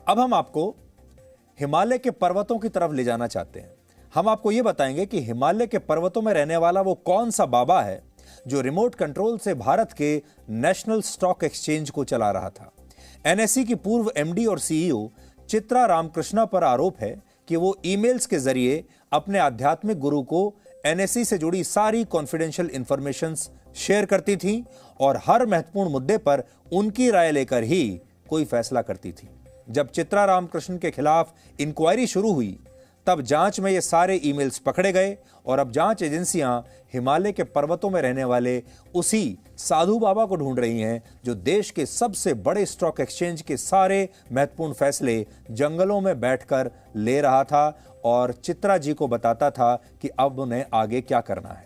अब हम आपको हिमालय के पर्वतों की तरफ ले जाना चाहते हैं। हम आपको यह बताएंगे कि हिमालय के पर्वतों में रहने वाला वो कौन सा बाबा है जो रिमोट कंट्रोल से भारत के नेशनल स्टॉक एक्सचेंज को चला रहा था। एनएसई की पूर्व एमडी और सीईओ चित्रा रामकृष्णा पर आरोप है कि वो ईमेल्स के जरिए अपने आध्यात्मिक गुरु को एनएसई से जुड़ी सारी कॉन्फिडेंशियल इंफॉर्मेशंस शेयर करती थी और हर महत्वपूर्ण मुद्दे पर उनकी राय लेकर ही कोई फैसला करती थी। जब चित्रा रामकृष्णन के खिलाफ इंक्वायरी शुरू हुई तब जांच में ये सारे ईमेल्स पकड़े गए और अब जांच एजेंसियां हिमालय के पर्वतों में रहने वाले उसी साधु बाबा को ढूंढ रही हैं जो देश के सबसे बड़े स्टॉक एक्सचेंज के सारे महत्वपूर्ण फैसले जंगलों में बैठकर ले रहा था और चित्रा जी को बताता था कि अब उन्हें आगे क्या करना है।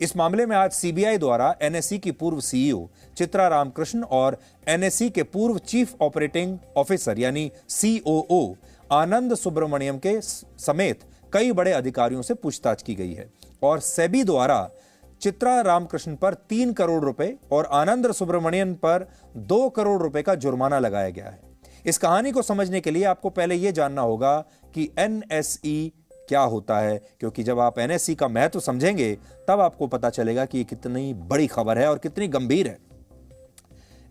इस मामले में आज सीबीआई द्वारा एनएसई की पूर्व सीईओ चित्रा रामकृष्ण और एनएसई के पूर्व चीफ ऑपरेटिंग ऑफिसर यानी सीओओ आनंद सुब्रमण्यम के समेत कई बड़े अधिकारियों से पूछताछ की गई है और सेबी द्वारा चित्रा रामकृष्ण पर 3 करोड़ रुपए और आनंद सुब्रमण्यम पर 2 करोड़ रुपए का जुर्माना लगाया गया है। इस कहानी को समझने के लिए आपको पहले यह जानना होगा कि एनएसई क्या होता है, क्योंकि जब आप एनएसई का महत्व समझेंगे तब आपको पता चलेगा कि यह कितनी बड़ी खबर है और कितनी गंभीर है।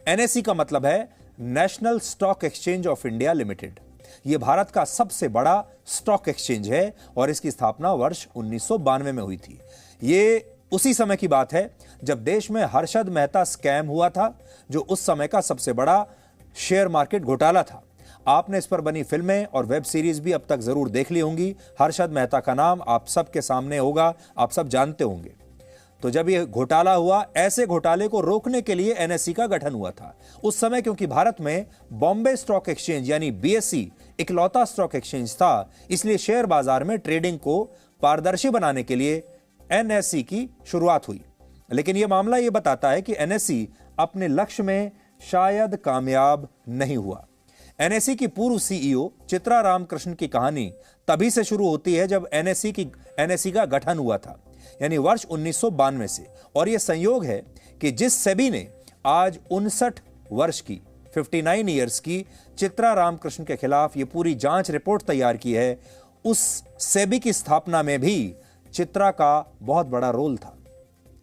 एनएसई का मतलब है national stock exchange of India limited. यह भारत का सबसे बड़ा स्टॉक एक्सचेंज है और इसकी स्थापना वर्ष 1992 में हुई थी। यह उसी समय की बात है जब देश में हर्षद मेहता स्कैम हुआ था, जो उस समय का सबसे बड़ा शेयर मार्केट घोटाला था। आपने इस पर बनी फिल्में और वेब सीरीज भी अब तक जरूर देख ली होंगी। हर्षद मेहता का नाम आप सबके सामने होगा, आप सब जानते होंगे। तो जब यह घोटाला हुआ, ऐसे घोटाले को रोकने के लिए एनएसई का गठन हुआ था। उस समय क्योंकि भारत में बॉम्बे स्टॉक एक्सचेंज यानी बीएसई इकलौता स्टॉक एक्सचेंज था, इसलिए शेयर बाजार में ट्रेडिंग को पारदर्शी बनाने के लिए एनएसई की शुरुआत हुई। लेकिन यह मामला यह बताता है कि एनएसई अपने लक्ष्य में शायद कामयाब नहीं हुआ। एनएसई की पूर्व सीईओ चित्रा रामकृष्ण की कहानी तभी से शुरू होती है जब एनएसई का गठन हुआ था, यानी वर्ष 1992 से। और यह संयोग है कि जिस सेबी ने आज 59 वर्ष की 59 ईयर्स की चित्रा रामकृष्ण के खिलाफ यह पूरी जांच रिपोर्ट तैयार की है, उस सेबी की स्थापना में भी चित्रा का बहुत बड़ा रोल था।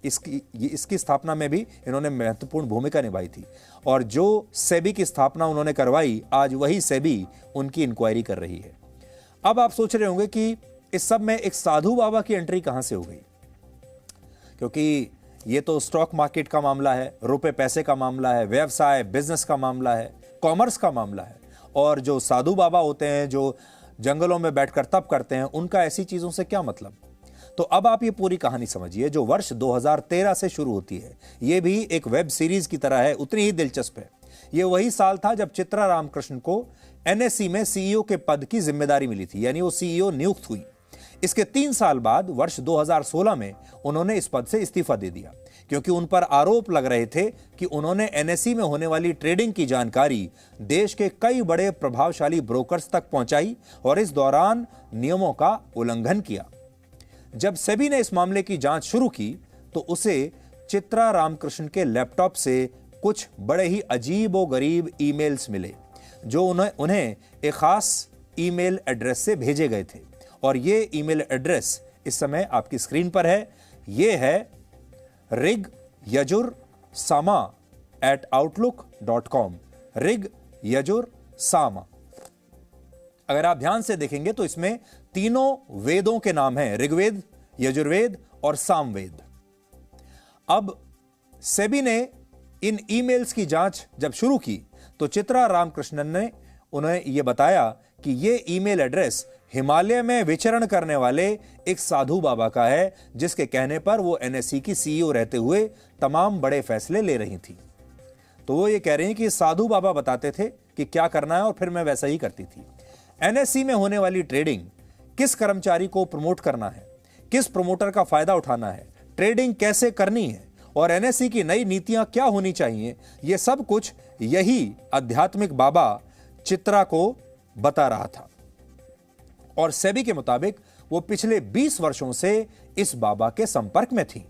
इसकी स्थापना में भी इन्होंने महत्वपूर्ण भूमिका निभाई थी और जो सेबी की स्थापना उन्होंने करवाई, आज वही सेबी उनकी इंक्वायरी कर रही है। अब आप सोच रहे होंगे कि इस सब में एक साधु बाबा की एंट्री कहां से हो गई, क्योंकि ये तो स्टॉक मार्केट का मामला है, रुपए पैसे का मामला है, व्यवसाय बिजनेस का मामला है, कॉमर्स का मामला है। और जो साधु बाबा होते हैं जो जंगलों में बैठकर तप करते हैं, उनका ऐसी चीजों से क्या मतलब। तो अब आप ये पूरी कहानी समझिए जो वर्ष 2013 से शुरू होती है। ये भी एक वेब सीरीज की तरह है, उतनी ही दिलचस्प है। ये वही साल था जब चित्रा रामकृष्ण को एनएसई में सीईओ के पद की जिम्मेदारी मिली थी, यानी वो सीईओ नियुक्त हुई। इसके 3 साल बाद वर्ष 2016 में उन्होंने इस पद से इस्तीफा दे दिया, क्योंकि उन पर आरोप लग रहे थे कि उन्होंने एनएसई में होने वाली ट्रेडिंग की जानकारी देश के कई बड़े प्रभावशाली ब्रोकर्स तक पहुंचाई और इस दौरान नियमों का उल्लंघन किया। जब सेबी ने इस मामले की जांच शुरू की तो उसे चित्रा रामकृष्ण के लैपटॉप से कुछ बड़े ही अजीब व गरीब ईमेल्स मिले जो उन्हें एक खास ईमेल एड्रेस से भेजे गए थे। और ये ईमेल एड्रेस इस समय आपकी स्क्रीन पर है। ये है rigyajur.sama@outlook.com। rigyajur.sama। अगर आप ध्यान से देखेंगे तो इसमें तीनों वेदों के नाम हैं, ऋग्वेद, यजुर्वेद और सामवेद। अब सेबी ने इन ईमेल्स की जांच जब शुरू की तो चित्रा रामकृष्णन ने उन्हें यह बताया कि यह ईमेल एड्रेस हिमालय में विचरण करने वाले एक साधु बाबा का है, जिसके कहने पर वो एनएसई की सीईओ रहते हुए तमाम बड़े फैसले ले रही थी। तो वो ये कह रही हैं कि साधु बाबा बताते थे कि क्या करना है और फिर मैं वैसा ही करती थी। एनएसई में होने वाली ट्रेडिंग, किस कर्मचारी को प्रमोट करना है, किस प्रमोटर का फायदा उठाना है, ट्रेडिंग कैसे करनी है और एनएसई की नई नीतियां क्या होनी चाहिए, यह सब कुछ यही आध्यात्मिक बाबा चित्रा को बता रहा था। और सेबी के मुताबिक वो पिछले 20 वर्षों से इस बाबा के संपर्क में थी।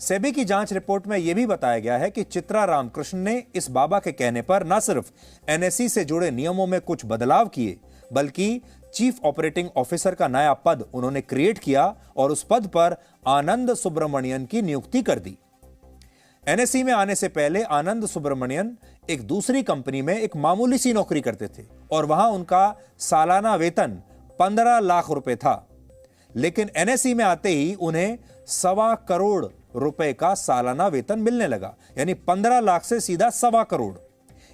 सेबी की जांच रिपोर्ट में यह भी बताया गया है कि चित्रा रामकृष्ण ने इस बाबा के कहने पर न सिर्फ एनएसई से जुड़े नियमों में कुछ बदलाव किए, बल्कि चीफ ऑपरेटिंग ऑफिसर का नया पद उन्होंने क्रिएट किया और उस पद पर आनंद सुब्रमणियन की नियुक्ति कर दी। एनएसई में आने से पहले आनंद सुब्रमणियन एक दूसरी कंपनी में एक मामूली सी नौकरी करते थे और वहां उनका सालाना वेतन 15 लाख रुपए था। लेकिन एनएसई में आते ही उन्हें 1.25 करोड़ रुपए का सालाना वेतन मिलने लगा, यानी 15 लाख से सीधा 1.25 करोड़।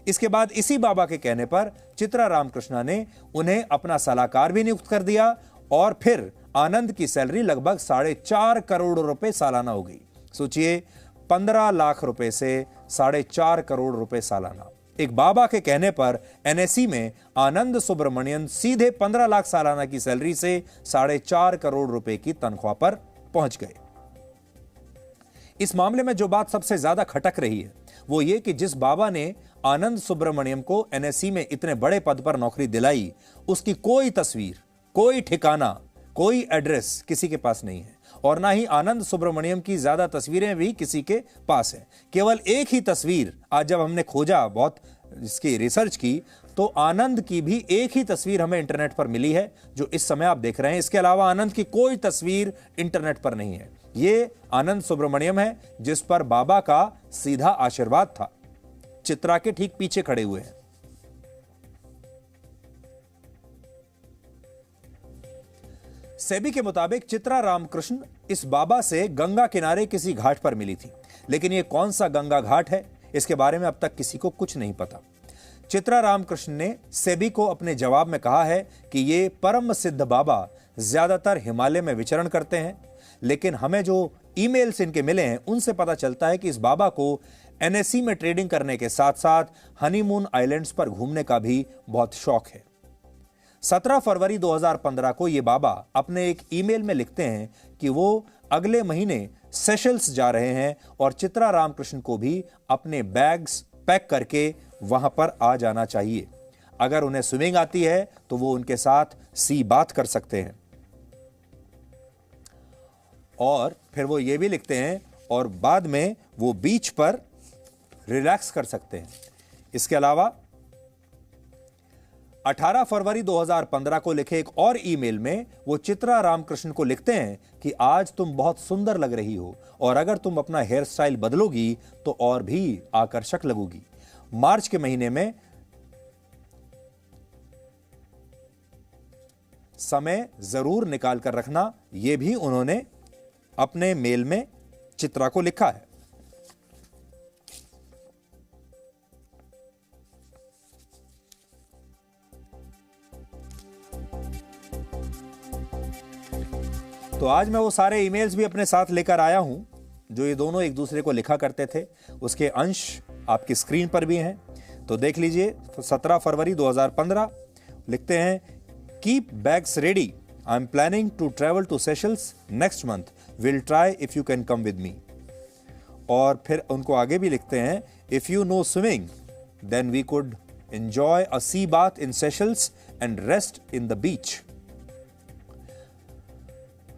इसके बाद इसी बाबा के कहने पर चित्रा रामकृष्णा ने उन्हें अपना सलाहकार भी नियुक्त कर दिया और फिर आनंद की सैलरी लगभग 4.5 करोड़ रुपए सालाना हो गई। सोचिए, 15 लाख रुपए से 4.5 करोड़ रुपए सालाना। एक बाबा के कहने पर एनएसई में आनंद सुब्रमणियन सीधे 15 लाख सालाना की सैलरी से 4.5 करोड़ रुपए की तनख्वाह पर पहुंच गए। इस मामले में जो बात सबसे ज्यादा खटक रही है वो ये कि जिस बाबा ने आनंद सुब्रमण्यम को एनएसई में इतने बड़े पद पर नौकरी दिलाई, उसकी कोई तस्वीर, कोई ठिकाना, कोई एड्रेस किसी के पास नहीं है और ना ही आनंद सुब्रमण्यम की ज्यादा तस्वीरें भी किसी के पास है। केवल एक ही तस्वीर, आज जब हमने खोजा, बहुत इसकी रिसर्च की, तो आनंद की भी एक ही तस्वीर हमें इंटरनेट पर मिली है जो इस समय आप देख रहे हैं। इसके अलावा आनंद की कोई तस्वीर इंटरनेट पर नहीं है। ये आनंद सुब्रमण्यम है जिस पर बाबा का सीधा आशीर्वाद था। चित्रा के ठीक पीछे खड़े हुए हैं। सेबी के मुताबिक चित्रा रामकृष्ण इस बाबा से गंगा किनारे किसी घाट पर मिली थी, लेकिन यह कौन सा गंगा घाट है इसके बारे में अब तक किसी को कुछ नहीं पता। चित्रा रामकृष्ण ने सेबी को अपने जवाब में कहा है कि ये परम सिद्ध बाबा ज्यादातर हिमालय में विचरण करते हैं, लेकिन हमें जो ईमेल्स इनके मिले हैं उनसे पता चलता है कि इस बाबा को एनएसई में ट्रेडिंग करने के साथ साथ हनीमून आइलैंड्स पर घूमने का भी बहुत शौक है। 17 फरवरी 2015 को ये बाबा अपने एक ईमेल में लिखते हैं कि वो अगले महीने सेशल्स जा रहे हैं और चित्रा रामकृष्ण को भी अपने बैग्स पैक करके वहां पर आ जाना चाहिए। अगर उन्हें स्विमिंग आती है तो वो उनके साथ सी बात कर सकते हैं। और फिर वो ये भी लिखते हैं और बाद में वो बीच पर रिलैक्स कर सकते हैं। इसके अलावा 18 फरवरी 2015 को लिखे एक और ईमेल में वो चित्रा रामकृष्ण को लिखते हैं कि आज तुम बहुत सुंदर लग रही हो और अगर तुम अपना हेयर स्टाइल बदलोगी तो और भी आकर्षक लगोगी। मार्च के महीने में समय जरूर निकाल कर रखना, यह भी उन्होंने अपने मेल में चित्रा को लिखा है। तो आज मैं वो सारे ईमेल्स भी अपने साथ लेकर आया हूं जो ये दोनों एक दूसरे को लिखा करते थे। उसके अंश आपकी स्क्रीन पर भी हैं, तो देख लीजिए। 17 फरवरी 2015 लिखते हैं, keep bags ready, I am planning to travel to Seychelles next month, will try if you can come with me. और फिर उनको आगे भी लिखते हैं, if you know swimming then we could enjoy a sea bath in Seychelles and rest in the beach.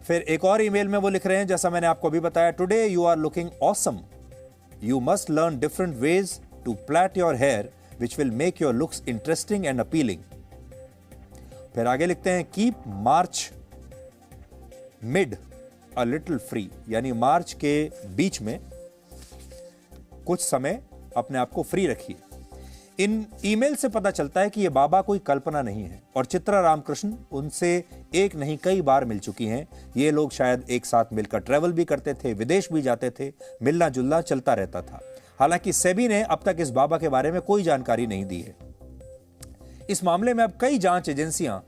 फिर एक और ईमेल में वो लिख रहे हैं, जैसा मैंने आपको अभी बताया, today you are looking awesome, you must learn different ways to plait your hair which will make your looks interesting and appealing. फिर आगे लिखते हैं, keep march mid a little free, यानी मार्च के बीच में कुछ समय अपने आप को फ्री रखिए। इन ईमेल से पता चलता है कि ये बाबा कोई कल्पना नहीं है और चित्रा रामकृष्ण उनसे एक नहीं कई बार मिल चुकी हैं। ये लोग शायद एक साथ मिलकर ट्रैवल भी करते थे, विदेश भी जाते थे, मिलना जुलना चलता रहता था। हालांकि सेबी ने अब तक इस बाबा के बारे में कोई जानकारी नहीं दी है। इस मामले में अब कई जांच एजेंसियां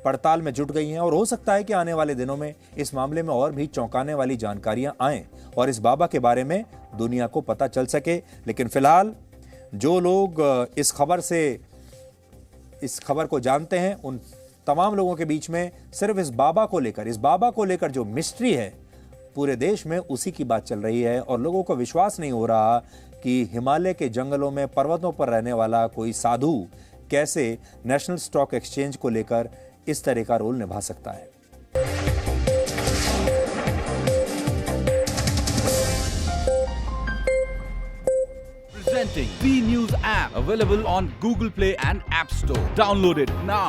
पड़ताल में जुट गई हैं और हो सकता है कि आने वाले दिनों में इस मामले में और भी चौंकाने वाली जानकारियां आएं और इस बाबा के बारे में दुनिया को पता चल सके। लेकिन फिलहाल जो लोग इस खबर को जानते हैं, उन तमाम लोगों के बीच में सिर्फ इस बाबा को लेकर जो मिस्ट्री है पूरे देश में, उसी की बात चल रही है और लोगों को विश्वास नहीं हो रहा कि हिमालय के जंगलों में पर्वतों पर रहने वाला कोई साधु कैसे नेशनल स्टॉक एक्सचेंज को लेकर इस तरह का रोल निभा सकता है। Marketing. B News app available on Google Play and App Store. Download it now.